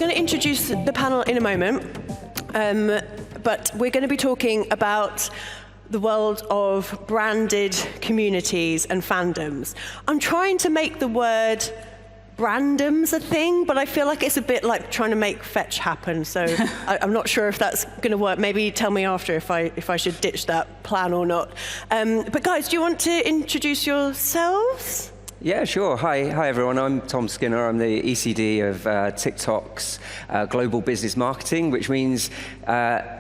going to introduce the panel in a moment, but we're going to be talking about the world of branded communities and fandoms. I'm trying to make the word brandoms a thing, but I feel like it's a bit like trying to make fetch happen, so I'm not sure if that's going to work. Maybe tell me after if I should ditch that plan or not. But guys, do you want to introduce yourselves? Yeah, sure. Hi everyone. I'm Tom Skinner. I'm the ECD of TikTok's global business marketing, which means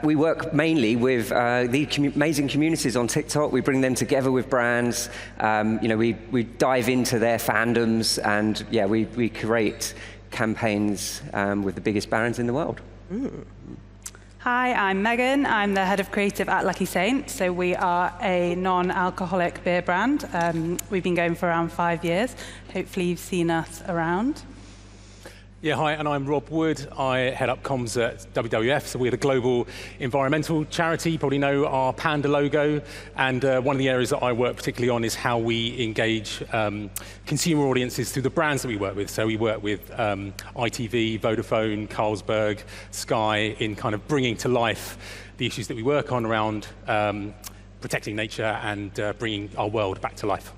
we work mainly with the amazing communities on TikTok. We bring them together with brands. We dive into their fandoms, and yeah, we create campaigns with the biggest brands in the world. Mm. Hi, I'm Megan. I'm the head of creative at Lucky Saint. So we are a non-alcoholic beer brand. We've been going for around 5 years. Hopefully you've seen us around. Yeah, hi, and I'm Rob Wood. I head up comms at WWF, so we're the global environmental charity. You probably know our panda logo, and one of the areas that I work particularly on is how we engage consumer audiences through the brands that we work with. So we work with ITV, Vodafone, Carlsberg, Sky, in kind of bringing to life the issues that we work on around protecting nature and bringing our world back to life.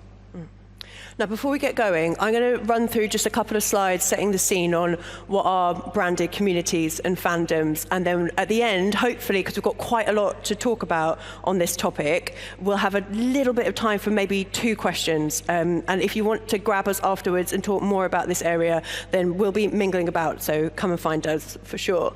Now, before we get going, I'm going to run through just a couple of slides setting the scene on what are branded communities and fandoms. And then at the end, hopefully, because we've got quite a lot to talk about on this topic, we'll have a little bit of time for maybe 2 questions. And if you want to grab us afterwards and talk more about this area, then we'll be mingling about. So come and find us for sure.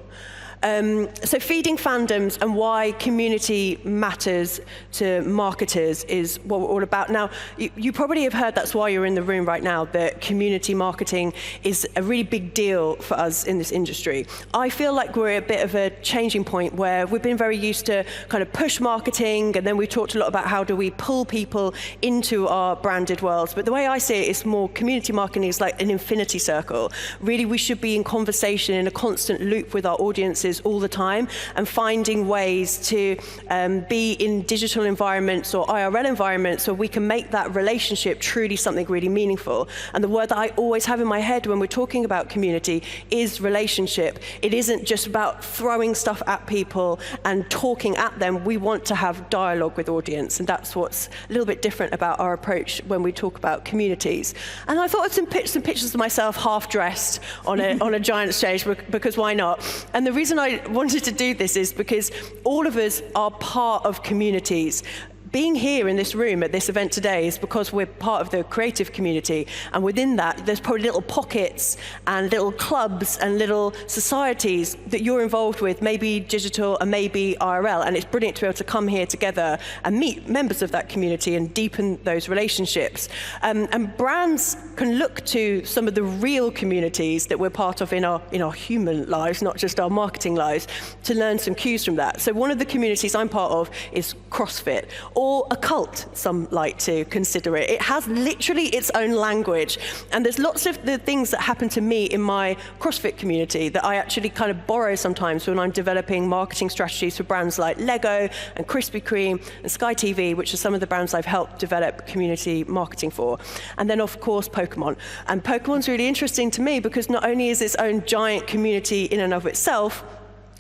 So feeding fandoms and why community matters to marketers is what we're all about. Now, you probably have heard, that's why you're in the room right now, that community marketing is a really big deal for us in this industry. I feel like we're at a bit of a changing point where we've been very used to kind of push marketing, and then we talked a lot about how do we pull people into our branded worlds. But the way I see it is more community marketing is like an infinity circle. Really, we should be in conversation, in a constant loop with our audiences all the time, and finding ways to be in digital environments or IRL environments where we can make that relationship truly something really meaningful. And the word that I always have in my head when we're talking about community is relationship. It isn't just about throwing stuff at people and talking at them. We want to have dialogue with audience, and that's what's a little bit different about our approach when we talk about communities. And I thought I'd some pictures of myself half-dressed on a giant stage, because why not? And the reason I wanted to do this is because all of us are part of communities. Being here in this room at this event today is because we're part of the creative community, and within that there's probably little pockets and little clubs and little societies that you're involved with, maybe digital and maybe IRL, and it's brilliant to be able to come here together and meet members of that community and deepen those relationships. And brands can look to some of the real communities that we're part of in our human lives, not just our marketing lives, to learn some cues from that. So one of the communities I'm part of is CrossFit, or a cult, some like to consider it. It has literally its own language. And there's lots of the things that happen to me in my CrossFit community that I actually kind of borrow sometimes when I'm developing marketing strategies for brands like Lego and Krispy Kreme and Sky TV, which are some of the brands I've helped develop community marketing for. And then, of course, Pokemon. And Pokemon's really interesting to me because not only is its own giant community in and of itself,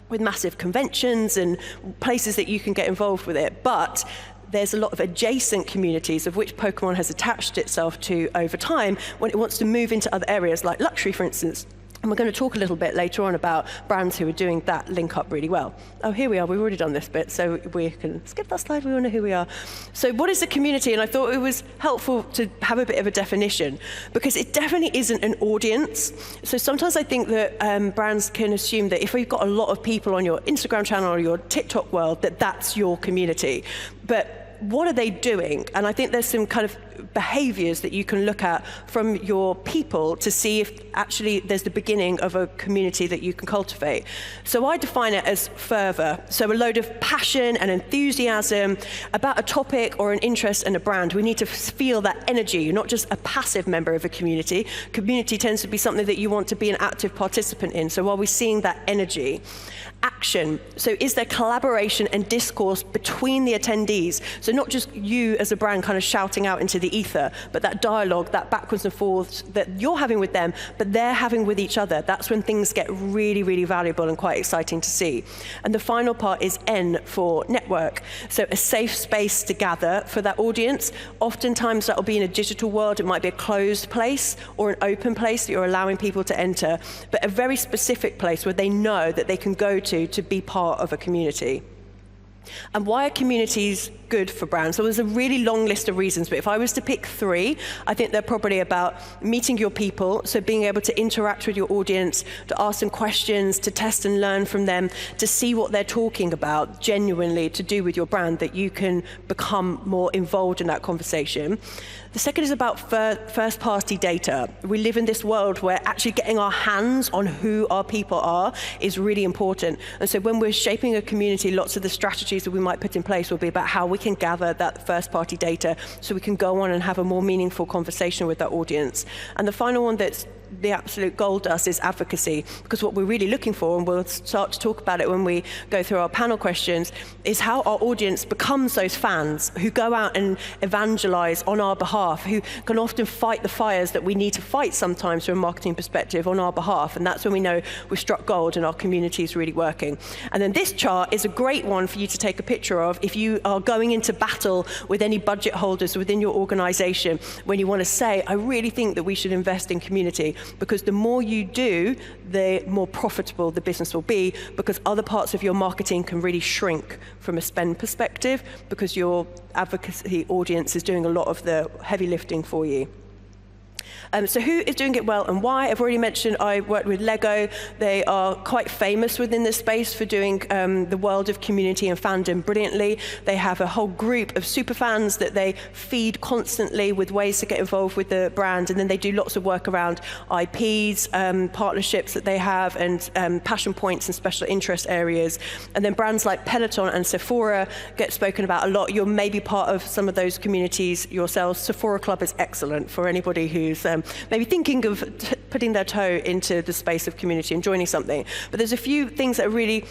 with massive conventions and places that you can get involved with it, but there's a lot of adjacent communities of which Pokemon has attached itself to over time when it wants to move into other areas like luxury, for instance. And we're going to talk a little bit later on about brands who are doing that link up really well. Oh, here we are. We've already done this bit, so we can skip that slide. We all know who we are. So what is a community? And I thought it was helpful to have a bit of a definition, because it definitely isn't an audience. So sometimes I think that brands can assume that if you've got a lot of people on your Instagram channel or your TikTok world, that that's your community. But what are they doing? And I think there's some kind of behaviors that you can look at from your people to see if actually there's the beginning of a community that you can cultivate. So I define it as fervor. So a load of passion and enthusiasm about a topic or an interest in a brand. We need to feel that energy. You're not just a passive member of a community. Community tends to be something that you want to be an active participant in. So while we're seeing that energy, action. So is there collaboration and discourse between the attendees? So not just you as a brand kind of shouting out into the the ether, but that dialogue, that backwards and forwards that you're having with them, but they're having with each other, that's when things get really, really valuable and quite exciting to see. And the final part is N for network. So a safe space to gather for that audience. Oftentimes that will be in a digital world, it might be a closed place or an open place that you're allowing people to enter, but a very specific place where they know that they can go to be part of a community. And why are communities good for brands? So there's a really long list of reasons, but if I was to pick 3, I think they're probably about meeting your people, so being able to interact with your audience, to ask them questions, to test and learn from them, to see what they're talking about genuinely to do with your brand, that you can become more involved in that conversation. The second is about first-party data. We live in this world where actually getting our hands on who our people are is really important. And so when we're shaping a community, lots of the strategies that we might put in place will be about how we can gather that first-party data so we can go on and have a more meaningful conversation with that audience. And the final one that's the absolute gold dust is advocacy, because what we're really looking for, and we'll start to talk about it when we go through our panel questions, is how our audience becomes those fans who go out and evangelize on our behalf, who can often fight the fires that we need to fight sometimes from a marketing perspective on our behalf. And that's when we know we've struck gold and our community is really working. And then this chart is a great one for you to take a picture of if you are going into battle with any budget holders within your organization, when you want to say, I really think that we should invest in community. Because the more you do, the more profitable the business will be, because other parts of your marketing can really shrink from a spend perspective, because your advocacy audience is doing a lot of the heavy lifting for you. So who is doing it well and why? I've already mentioned I worked with Lego. They are quite famous within this space for doing the world of community and fandom brilliantly. They have a whole group of super fans that they feed constantly with ways to get involved with the brand, and then they do lots of work around IPs, partnerships that they have, and passion points and special interest areas. And then brands like Peloton and Sephora get spoken about a lot. You're maybe part of some of those communities yourselves. Sephora Club is excellent for anybody who's maybe thinking of putting their toe into the space of community and joining something. But there's a few things that are really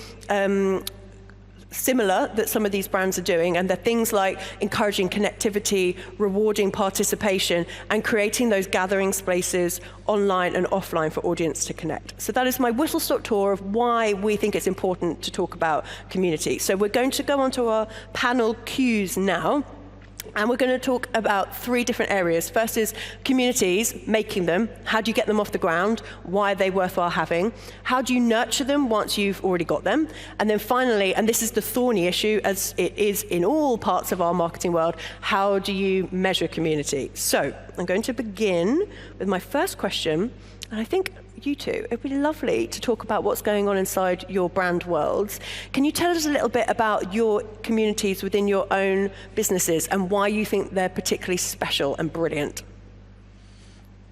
similar that some of these brands are doing, and they're things like encouraging connectivity, rewarding participation, and creating those gathering spaces online and offline for audience to connect. So that is my whistle-stop tour of why we think it's important to talk about community. So we're going to go on to our panel cues now. And we're going to talk about 3 different areas. First is communities, making them. How do you get them off the ground? Why are they worthwhile having? How do you nurture them once you've already got them? And then finally, and this is the thorny issue, as it is in all parts of our marketing world, how do you measure community? So I'm going to begin with my first question. And I think you two, it'd be lovely to talk about what's going on inside your brand worlds. Can you tell us a little bit about your communities within your own businesses and why you think they're particularly special and brilliant?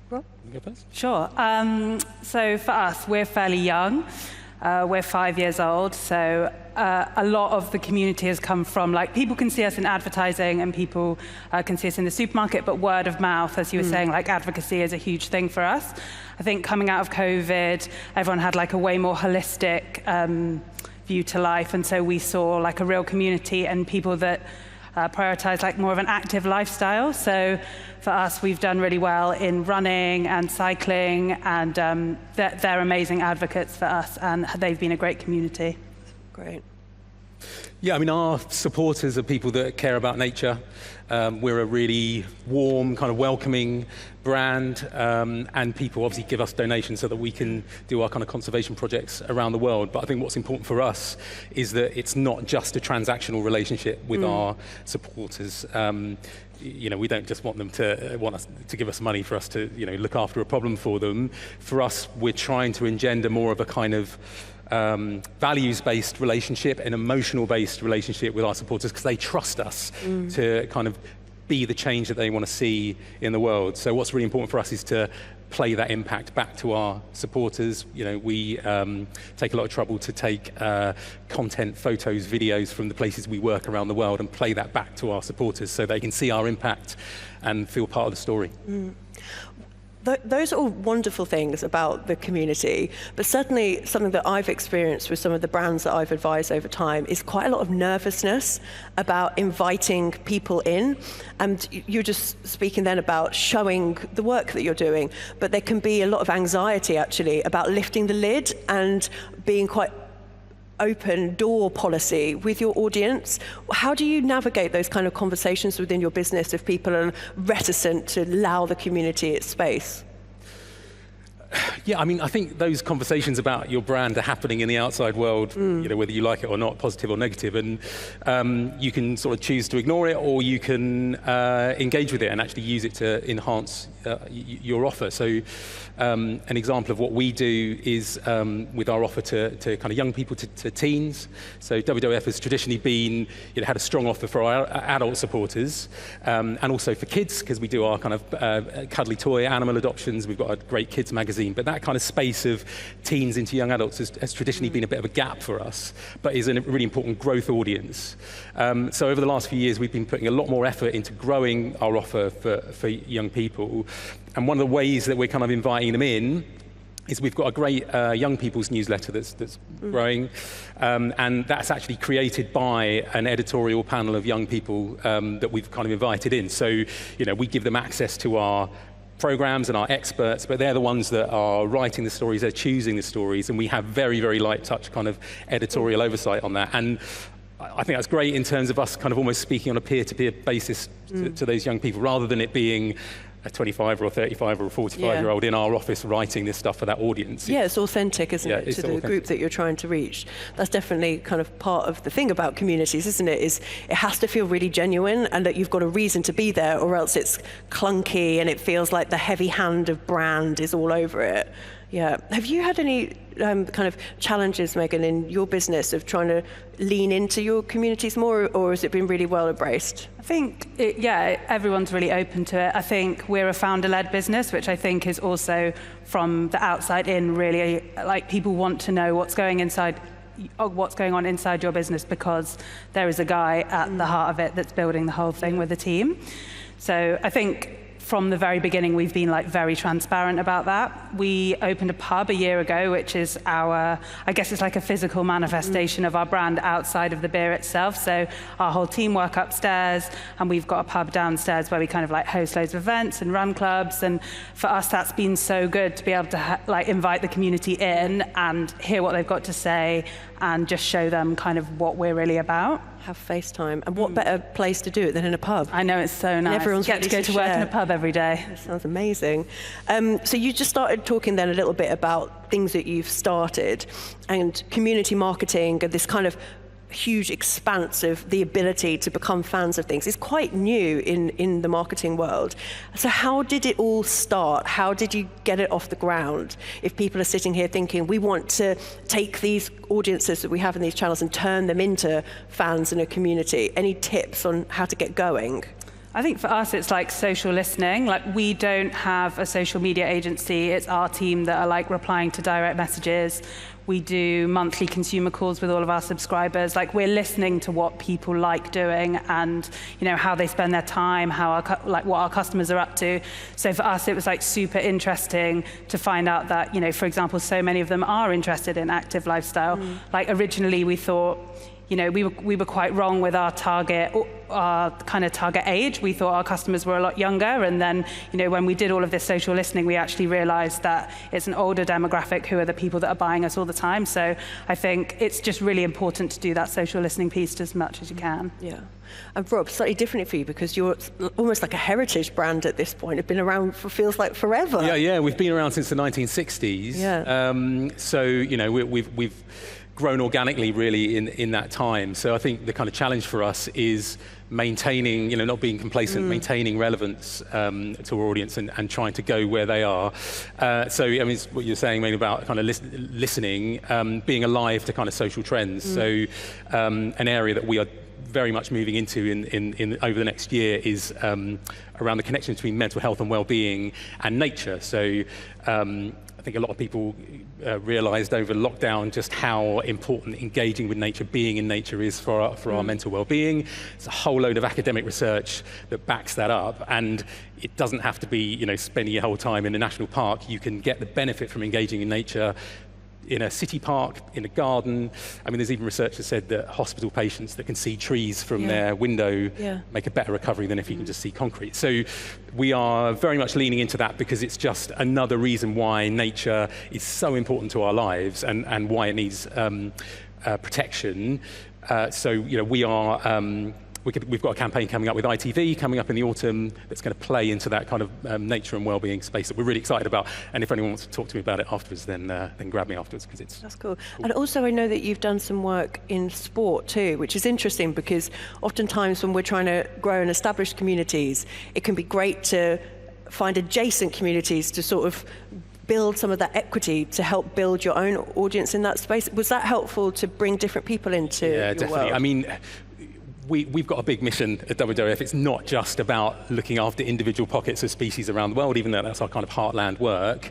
Rob? You go first. Sure. So for us, we're fairly young. We're 5 years old, so a lot of the community has come from, like, people can see us in advertising and people can see us in the supermarket, but word of mouth, as you were saying, like, advocacy is a huge thing for us. I think coming out of COVID, everyone had like a way more holistic view to life, and so we saw like a real community and people that prioritize like more of an active lifestyle. So for us, we've done really well in running and cycling, and they're amazing advocates for us, and they've been a great community. Great. Yeah, I mean, our supporters are people that care about nature. We're a really warm, kind of welcoming brand, and people obviously give us donations so that we can do our kind of conservation projects around the world. But I think what's important for us is that it's not just a transactional relationship with our supporters. You know, we don't just want them to us to give us money for us to, you know, look after a problem for them. For us, we're trying to engender more of a kind of values-based relationship, an emotional-based relationship with our supporters, because they trust us to kind of be the change that they want to see in the world. So what's really important for us is to play that impact back to our supporters. You know, we take a lot of trouble to take content, photos, videos from the places we work around the world and play that back to our supporters so they can see our impact and feel part of the story. Those are all wonderful things about the community, but certainly something that I've experienced with some of the brands that I've advised over time is quite a lot of nervousness about inviting people in. And you're just speaking then about showing the work that you're doing, but there can be a lot of anxiety actually about lifting the lid and being quite open door policy with your audience. How do you navigate those kind of conversations within your business if people are reticent to allow the community its space? Yeah, I mean, I think those conversations about your brand are happening in the outside world, you know, whether you like it or not, positive or negative, and you can sort of choose to ignore it, or you can engage with it and actually use it to enhance your offer. So an example of what we do is with our offer to kind of young people, to teens. So WWF has traditionally been, you know, had a strong offer for our adult supporters, and also for kids, because we do our kind of cuddly toy animal adoptions. We've got a great kids magazine, but that kind of space of teens into young adults has traditionally been a bit of a gap for us, but is a really important growth audience. So over the last few years, we've been putting a lot more effort into growing our offer for young people. And one of the ways that we're kind of inviting them in is we've got a great young people's newsletter that's growing, and that's actually created by an editorial panel of young people that we've kind of invited in. So, you know, we give them access to our programs and our experts, but they're the ones that are writing the stories, they're choosing the stories, and we have very, very light touch kind of editorial oversight on that. And I think that's great in terms of us kind of almost speaking on a peer-to-peer basis to those young people, rather than it being a 25 or a 35 or a 45-year-old in our office writing this stuff for that audience. Yeah, it's authentic, isn't it, to the group that you're trying to reach. That's definitely kind of part of the thing about communities, isn't it, is it has to feel really genuine and that you've got a reason to be there, or else it's clunky and it feels like the heavy hand of brand is all over it. Yeah. Have you had any kind of challenges, Megan, in your business of trying to lean into your communities more, or has it been really well embraced? I think, everyone's really open to it. I think we're a founder-led business, which I think is also from the outside in really, like, people want to know what's going on inside your business, because there is a guy at the heart of it that's building the whole thing with a team. So I think from the very beginning, we've been like very transparent about that. We opened a pub a year ago, which is I guess it's like a physical manifestation of our brand outside of the beer itself. So our whole team work upstairs, and we've got a pub downstairs where we kind of like host loads of events and run clubs. And for us, that's been so good to be able to like invite the community in and hear what they've got to say and just show them kind of what we're really about. Have FaceTime. And what better place to do it than in a pub? I know, it's so nice. And everyone's get to go to work in a pub every day. That sounds amazing. So you just started talking then a little bit about things that you've started and community marketing and this kind of huge expanse of the ability to become fans of things. It's quite new in the marketing world. So how did it all start? How did you get it off the ground? If people are sitting here thinking, we want to take these audiences that we have in these channels and turn them into fans in a community, any tips on how to get going? I think for us, it's like social listening. Like, we don't have a social media agency. It's our team that are like replying to direct messages. We do monthly consumer calls with all of our subscribers. Like, we're listening to what people like doing and, you know, how they spend their time, how what our customers are up to. So for us, it was like super interesting to find out that, you know, for example, so many of them are interested in active lifestyle. Like, originally we thought, you know, we were quite wrong with our target age. We thought our customers were a lot younger, and then, you know, when we did all of this social listening, we actually realized that it's an older demographic who are the people that are buying us all the time. So I think it's just really important to do that social listening piece as much as you can. Yeah. And Rob, slightly different for you, because you're almost like a heritage brand at this point. You've been around for feels like forever. Yeah, we've been around since the 1960s. Yeah. So, you know, we've grown organically really in that time. So I think the kind of challenge for us is maintaining, you know, not being complacent, maintaining relevance to our audience and trying to go where they are. So, I mean, it's what you're saying maybe about kind of listening, being alive to kind of social trends. So an area that we are very much moving into in over the next year is around the connection between mental health and well-being and nature. So I think a lot of people realized over lockdown just how important engaging with nature, being in nature is for our mental well-being. It's a whole load of academic research that backs that up. And it doesn't have to be, spending your whole time in a national park. You can get the benefit from engaging in nature in a city park, in a garden. I mean, there's even research that said that hospital patients that can see trees from their window make a better recovery than if you can just see concrete. So we are very much leaning into that because it's just another reason why nature is so important to our lives and why it needs protection. So we are. We've got a campaign coming up with ITV coming up in the autumn that's going to play into that kind of nature and well-being space that we're really excited about. And if anyone wants to talk to me about it afterwards, then grab me afterwards because it's That's cool. And also I know that you've done some work in sport too, which is interesting because oftentimes when we're trying to grow and establish communities, it can be great to find adjacent communities to sort of build some of that equity to help build your own audience in that space. Was that helpful to bring different people into your definitely. world? I mean, we've got a big mission at WWF. It's not just about looking after individual pockets of species around the world, even though that's our kind of heartland work.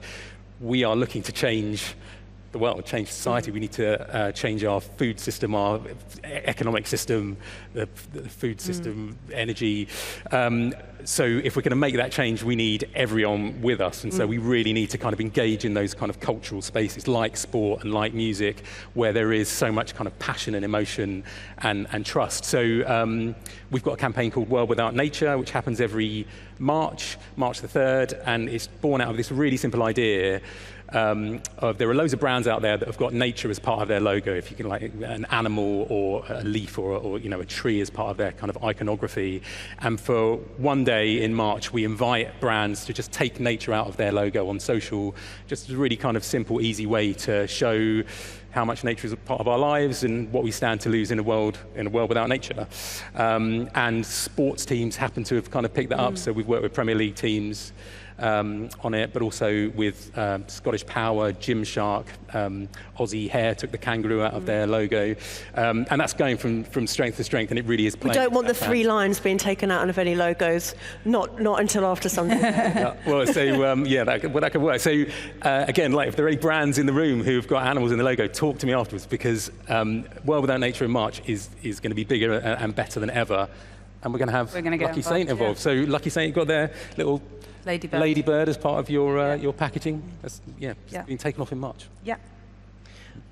We are looking to change the world, change society. We need to change our food system, our economic system, the food system, energy. So if we're going to make that change, we need everyone with us. And so we really need to kind of engage in those kind of cultural spaces like sport and like music, where there is so much kind of passion and emotion and trust. So we've got a campaign called World Without Nature, which happens every March the 3rd, and it's born out of this really simple idea. There are loads of brands out there that have got nature as part of their logo. If you can, like an animal or a leaf or a tree as part of their kind of iconography. And for one day in March, we invite brands to just take nature out of their logo on social. Just a really kind of simple, easy way to show how much nature is a part of our lives and what we stand to lose in a world without nature. And sports teams happen to have kind of picked that up. So we've worked with Premier League teams on it, but also with Scottish Power, Gymshark, Aussie Hair took the kangaroo out of their logo, and that's going from strength to strength, and it really is playing. We don't want the 3 lines being taken out of any logos, not until after Sunday. Well, so that could work. So again, like if there are any brands in the room who've got animals in the logo, talk to me afterwards because World Without Nature in March is going to be bigger and better than ever, and we're going to have Lucky Saint involved. So Lucky Saint got their little Ladybird as part of your packaging. That's been taken off in March. Yeah.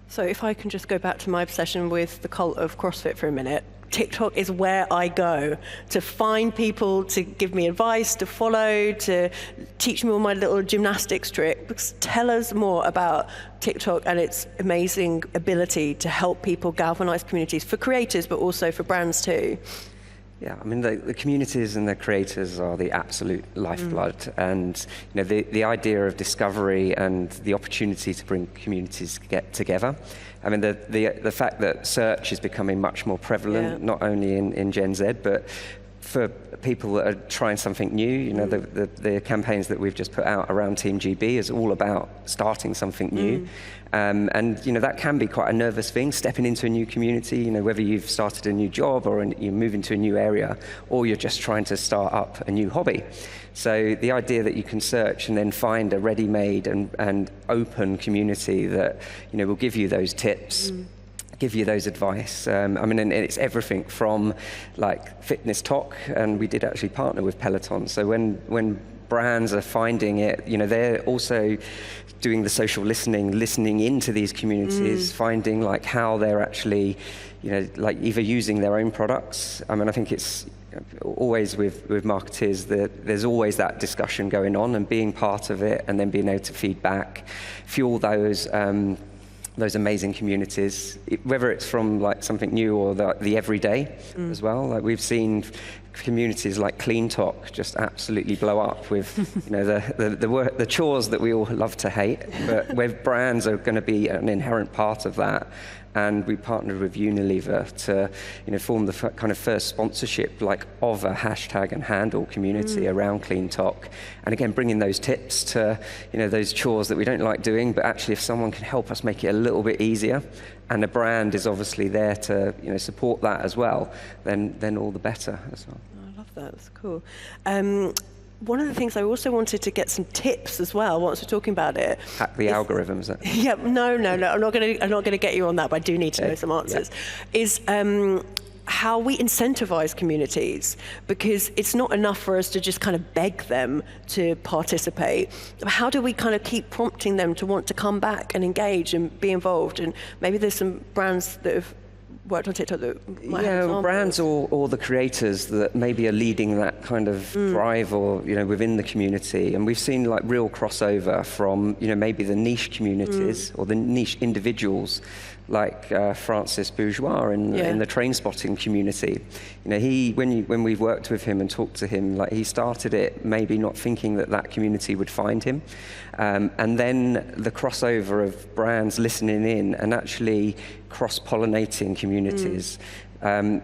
So if I can just go back to my obsession with the cult of CrossFit for a minute, TikTok is where I go to find people to give me advice, to follow, to teach me all my little gymnastics tricks. Tell us more about TikTok and its amazing ability to help people galvanize communities for creators, but also for brands too. Yeah, I mean, the communities and the creators are the absolute lifeblood. And the idea of discovery and the opportunity to bring communities get together. I mean, the fact that search is becoming much more prevalent, not only in Gen Z, but for people that are trying something new. The campaigns that we've just put out around Team GB is all about starting something new. And that can be quite a nervous thing, stepping into a new community, whether you've started a new job or you're moving to a new area, or you're just trying to start up a new hobby. So the idea that you can search and then find a ready-made and open community that will give you those tips, give you those advice. And it's everything from like fitness talk, and we did actually partner with Peloton. So when brands are finding it, they're also doing the social listening into these communities, finding like how they're actually, like either using their own products. I mean, I think it's always with marketeers that there's always that discussion going on, and being part of it and then being able to feed back, fuel those amazing communities, whether it's from like something new or the everyday as well. Like we've seen communities like Clean Talk just absolutely blow up with the chores that we all love to hate, but where brands are going to be an inherent part of that. And we partnered with Unilever to form the kind of first sponsorship of a hashtag and handle community around Clean Talk. And again, bringing those tips to those chores that we don't like doing, but actually if someone can help us make it a little bit easier, and the brand is obviously there to support that as well, then all the better as well. I love that. That's cool. one of the things I also wanted to get some tips as well, once we're talking about it. Hack the algorithms. Yeah, no. I'm not going to get you on that, but I do need to know some answers. Yeah. Is how we incentivize communities, because it's not enough for us to just kind of beg them to participate. How do we kind of keep prompting them to want to come back and engage and be involved? And maybe there's some brands that have worked on TikTok that might have examples. Brands or the creators that maybe are leading that kind of drive, or within the community. And we've seen like real crossover from maybe the niche communities or the niche individuals, like Francis Bourgeois in the train spotting community. When we've worked with him and talked to him, like he started it maybe not thinking that community would find him, and then the crossover of brands listening in and actually cross-pollinating communities.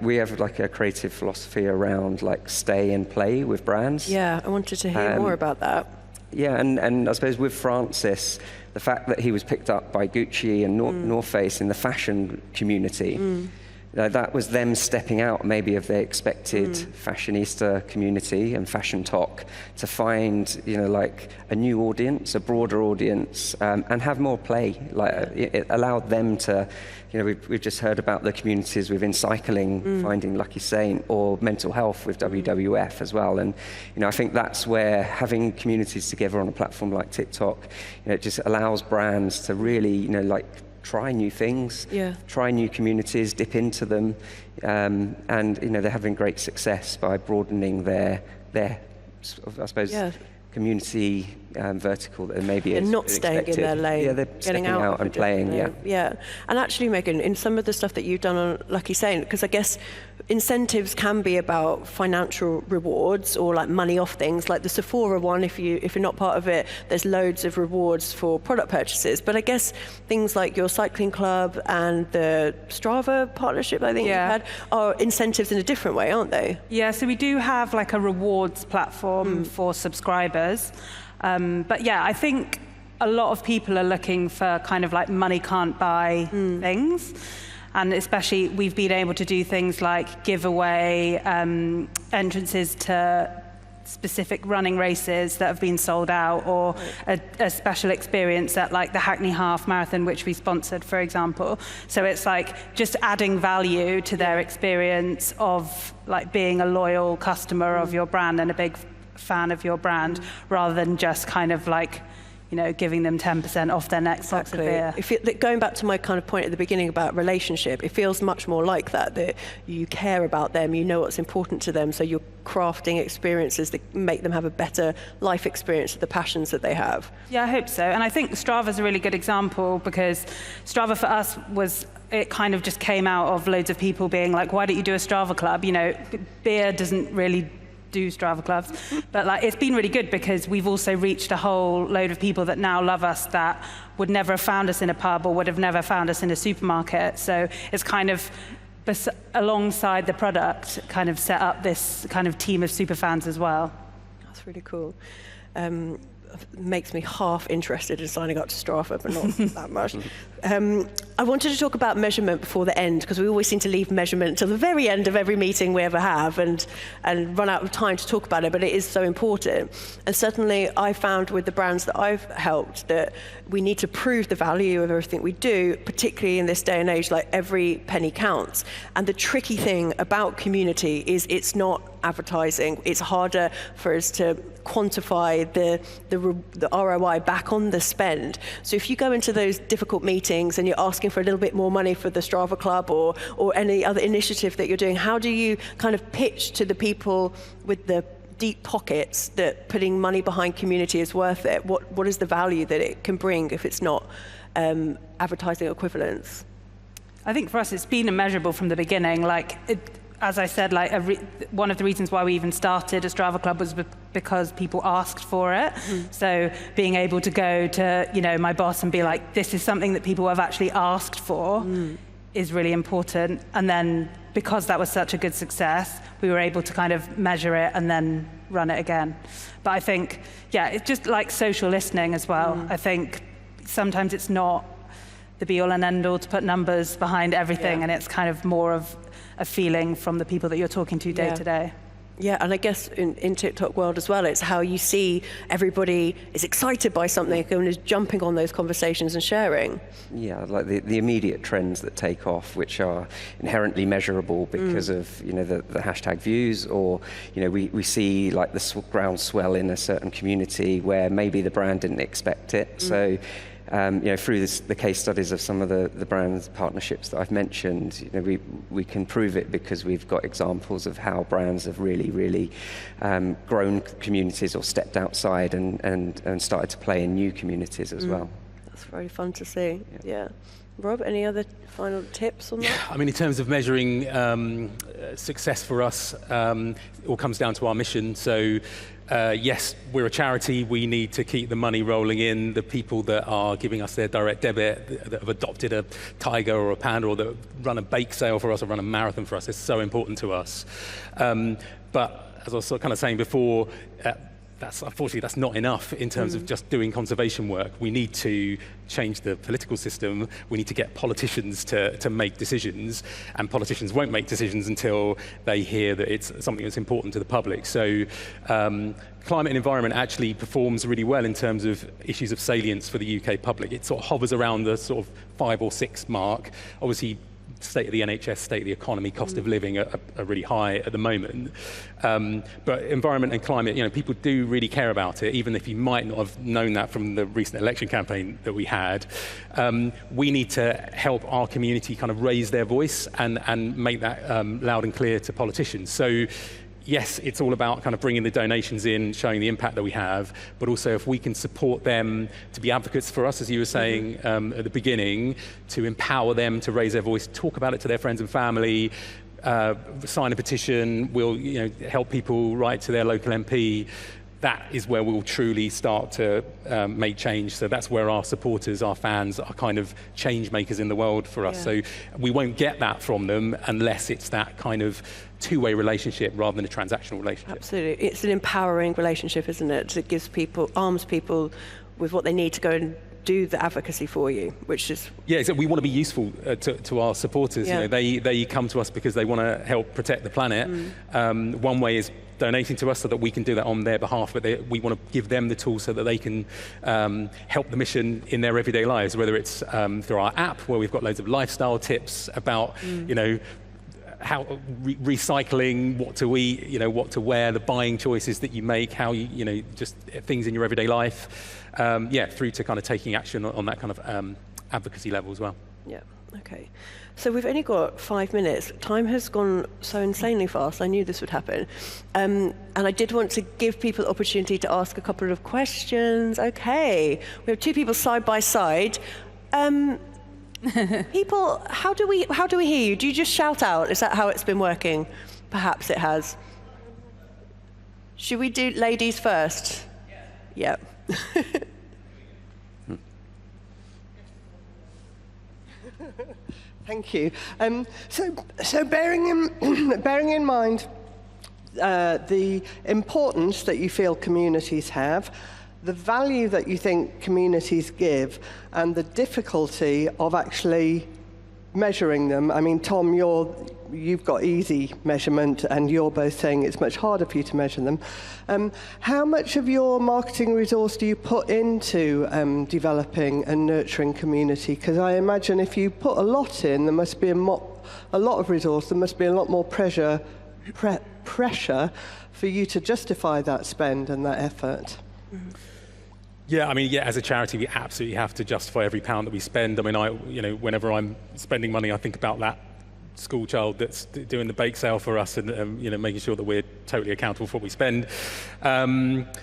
We have like a creative philosophy around like stay and play with brands. Yeah, I wanted to hear more about that. Yeah, and I suppose with Francis, the fact that he was picked up by Gucci and North Face in the fashion community, that was them stepping out maybe of their expected fashionista community and fashion talk to find, like a new audience, a broader audience, and have more play. Like it allowed them to, we've just heard about the communities within cycling, finding Lucky Saint, or mental health with WWF as well. And, I think that's where having communities together on a platform like TikTok, it just allows brands to really, try new things, try new communities, dip into them, and they're having great success by broadening their I suppose, community vertical that maybe and not staying expected. In their lane. Yeah, they're stepping out and playing. Yeah, and actually, Megan, in some of the stuff that you've done on Lucky Saint, because I guess incentives can be about financial rewards or like money off things, like the Sephora one. If you're not part of it, there's loads of rewards for product purchases. But I guess things like your cycling club and the Strava partnership, I think you've had, are incentives in a different way, aren't they? Yeah, so we do have like a rewards platform for subscribers. But yeah, I think a lot of people are looking for kind of like money can't buy things. And especially we've been able to do things like give away entrances to specific running races that have been sold out, or a special experience at like the Hackney Half Marathon, which we sponsored, for example. So it's like just adding value to their experience of like being a loyal customer of your brand and a big fan of your brand, rather than just kind of like, giving them 10% off their next box of beer. Going back to my kind of point at the beginning about relationship, it feels much more like that you care about them, you know what's important to them, so you're crafting experiences that make them have a better life experience of the passions that they have. Yeah, I hope so. And I think Strava's a really good example, because Strava for us it kind of just came out of loads of people being like, why don't you do a Strava club? Beer doesn't really do Strava clubs, but like it's been really good because we've also reached a whole load of people that now love us that would never have found us in a pub or would have never found us in a supermarket. So it's kind of alongside the product kind of set up this kind of team of superfans as well. That's really cool. Makes me half interested in signing up to Strava, but not that much. I wanted to talk about measurement before the end, because we always seem to leave measurement until the very end of every meeting we ever have and run out of time to talk about it, but it is so important. And certainly I found with the brands that I've helped that we need to prove the value of everything we do, particularly in this day and age, like every penny counts. And the tricky thing about community is it's not advertising. It's harder for us to quantify the ROI back on the spend. So if you go into those difficult meetings and you're asking for a little bit more money for the Strava Club or any other initiative that you're doing, how do you kind of pitch to the people with the deep pockets that putting money behind community is worth it? What is the value that it can bring if it's not advertising equivalence? I think for us it's been immeasurable from the beginning. As I said, one of the reasons why we even started a Strava Club was because people asked for it. So being able to go to my boss and be like, this is something that people have actually asked for is really important. And then because that was such a good success, we were able to kind of measure it and then run it again. But I think, it's just like social listening as well. I think sometimes it's not the be-all and end-all to put numbers behind everything, and it's kind of more of a feeling from the people that you're talking to day to day. Yeah, and I guess in TikTok world as well, it's how you see everybody is excited by something and is jumping on those conversations and sharing. Yeah, like the immediate trends that take off, which are inherently measurable because of the hashtag views, or we see like the groundswell in a certain community where maybe the brand didn't expect it. So. Through the case studies of some of the brand partnerships that I've mentioned, we can prove it because we've got examples of how brands have really grown communities or stepped outside and started to play in new communities as well. That's very fun to see. Yeah. Rob, any other final tips on that? I mean, in terms of measuring success for us, it all comes down to our mission. So. Yes, we're a charity. We need to keep the money rolling in. The people that are giving us their direct debit, that have adopted a tiger or a panda, or that run a bake sale for us or run a marathon for us, is so important to us. But as I was kind of saying before, unfortunately, that's not enough in terms of just doing conservation work. We need to change the political system. We need to get politicians to make decisions, and politicians won't make decisions until they hear that it's something that's important to the public. So climate and environment actually performs really well in terms of issues of salience for the UK public. It sort of hovers around the sort of 5 or 6 mark. Obviously, state of the NHS, state of the economy, cost of living are really high at the moment. But environment and climate, people do really care about it, even if you might not have known that from the recent election campaign that we had. We need to help our community kind of raise their voice and make that loud and clear to politicians. So yes, it's all about kind of bringing the donations in, showing the impact that we have, but also if we can support them to be advocates for us, as you were saying at the beginning, to empower them to raise their voice, talk about it to their friends and family, sign a petition, we'll help people write to their local MP. That is where we'll truly start to make change. So that's where our supporters, our fans, are kind of change makers in the world for us. So we won't get that from them unless it's that kind of two-way relationship rather than a transactional relationship. Absolutely. It's an empowering relationship, isn't it? It gives arms people with what they need to go and do the advocacy for you, which is... Yeah, so we want to be useful to our supporters. They come to us because they want to help protect the planet. One way is donating to us so that we can do that on their behalf, but we want to give them the tools so that they can help the mission in their everyday lives, whether it's through our app, where we've got loads of lifestyle tips about, how recycling, what to eat, what to wear, the buying choices that you make, how you, just things in your everyday life, through to kind of taking action on that kind of advocacy level as well. Yeah, okay. So we've only got 5 minutes. Time has gone so insanely fast. I knew this would happen. And I did want to give people opportunity to ask a couple of questions. Okay, we have 2 people side by side. People, how do we hear you? Do you just shout out? Is that how it's been working? Perhaps it has. Should we do ladies first? Yeah. Thank you. So bearing in mind the importance that you feel communities have, the value that you think communities give, and the difficulty of actually measuring them. I mean, Tom, you've got easy measurement, and you're both saying it's much harder for you to measure them. How much of your marketing resource do you put into developing and nurturing community? Because I imagine if you put a lot in, there must be a lot of resource, there must be a lot more pressure for you to justify that spend and that effort. Mm-hmm. Yeah, I mean, as a charity, we absolutely have to justify every pound that we spend. I mean, whenever I'm spending money, I think about that school child that's doing the bake sale for us, and making sure that we're totally accountable for what we spend. Our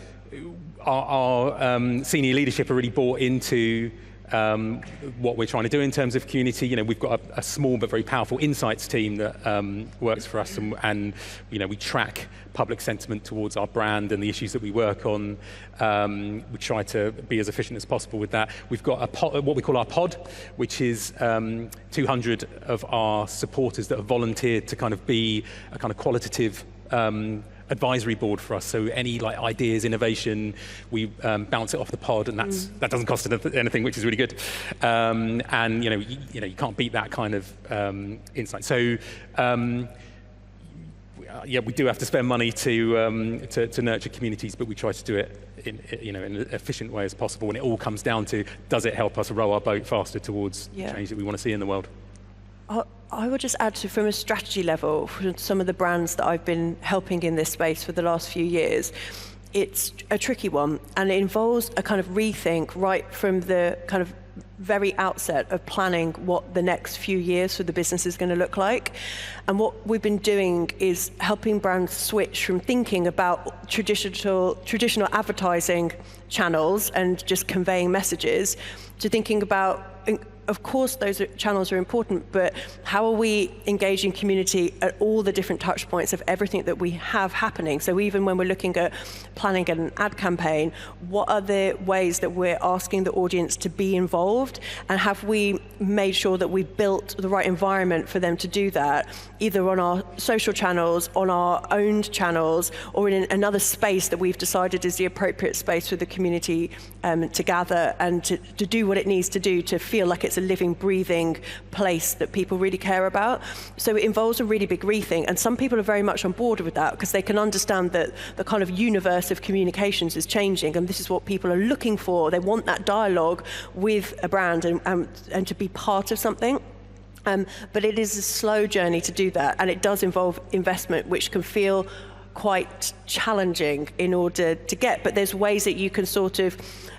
senior leadership are really bought into what we're trying to do in terms of community. We've got a small but very powerful insights team that works for us, and we track public sentiment towards our brand and the issues that we work on. We try to be as efficient as possible with that. We've got what we call our pod, which is 200 of our supporters that have volunteered to kind of be a kind of qualitative advisory board for us. So any ideas, innovation, we bounce it off the pod, and that doesn't cost anything, which is really good. And you can't beat that kind of insight. So yeah, we do have to spend money to nurture communities, but we try to do it in an efficient way as possible. And it all comes down to, does it help us row our boat faster towards the change that we want to see in the world? I would just add to, from a strategy level, for some of the brands that I've been helping in this space for the last few years, it's a tricky one, and it involves a kind of rethink right from the kind of very outset of planning what the next few years for the business is going to look like. And what we've been doing is helping brands switch from thinking about traditional advertising channels and just conveying messages to thinking about, of course, those channels are important, but how are we engaging community at all the different touch points of everything that we have happening? So even when we're looking at planning an ad campaign, what are the ways that we're asking the audience to be involved? And have we made sure that we've built the right environment for them to do that, either on our social channels, on our owned channels, or in another space that we've decided is the appropriate space for the community to gather and to do what it needs to do to feel like it's a living, breathing place that people really care about. So it involves a really big rethink, and some people are very much on board with that because they can understand that the kind of universe of communications is changing, and this is what people are looking for. They want that dialogue with a brand and to be part of something. But it is a slow journey to do that, and it does involve investment, which can feel quite challenging in order to get. But there's ways that you can sort of,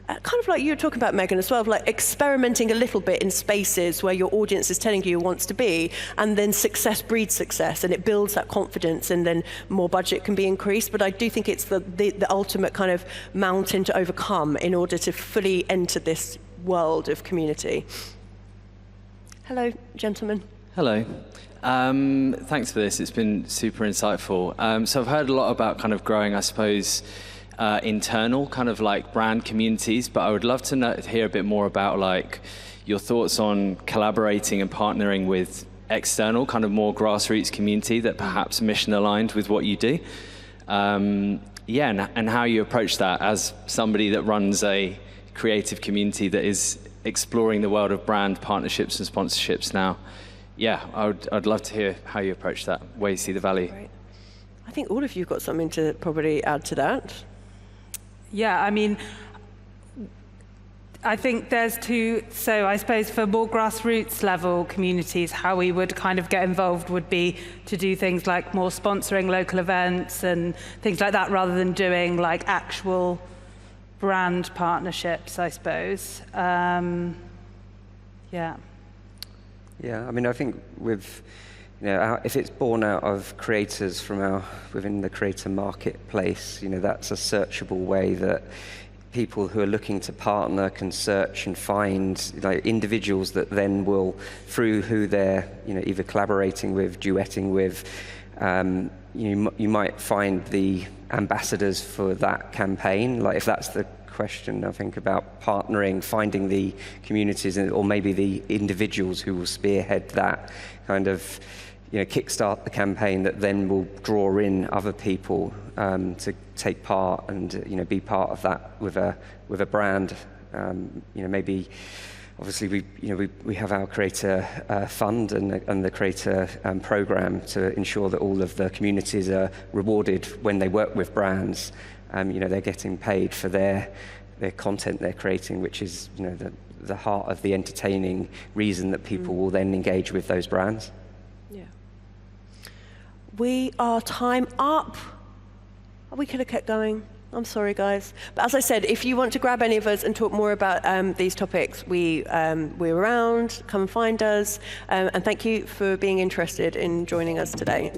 kind of like you were talking about, Megan, as well, like experimenting a little bit in spaces where your audience is telling you wants to be, and then success breeds success, and it builds that confidence, and then more budget can be increased. But I do think it's the ultimate kind of mountain to overcome in order to fully enter this world of community. Hello, gentlemen. Hello. Thanks for this. It's been super insightful. So I've heard a lot about kind of growing, I suppose, internal kind of like brand communities, but I would love to hear a bit more about like your thoughts on collaborating and partnering with external, kind of more grassroots community that perhaps mission aligned with what you do. And how you approach that as somebody that runs a creative community that is exploring the world of brand partnerships and sponsorships now. Yeah, I'd love to hear how you approach that, where you see the value. Great. I think all of you have got something to probably add to that. Yeah, I mean, I think there's two, so I suppose for more grassroots level communities, how we would kind of get involved would be to do things like more sponsoring local events and things like that, rather than doing like actual brand partnerships, I suppose. Yeah, I mean, I think with, if it's born out of creators from within the creator marketplace, that's a searchable way that people who are looking to partner can search and find individuals that then will, through who they're either collaborating with, duetting with, you might find the ambassadors for that campaign. Like if that's the question, I think, about partnering, finding the communities or maybe the individuals who will spearhead that kind of, kickstart the campaign that then will draw in other people to take part and, be part of that with a brand. Maybe, obviously, we have our creator fund and the creator program to ensure that all of the communities are rewarded when they work with brands. They're getting paid for their content they're creating, which is, the heart of the entertaining reason that people will then engage with those brands. Yeah. We are time up. We could have kept going. I'm sorry, guys. But as I said, if you want to grab any of us and talk more about these topics, we're around. Come and find us. And thank you for being interested in joining us today.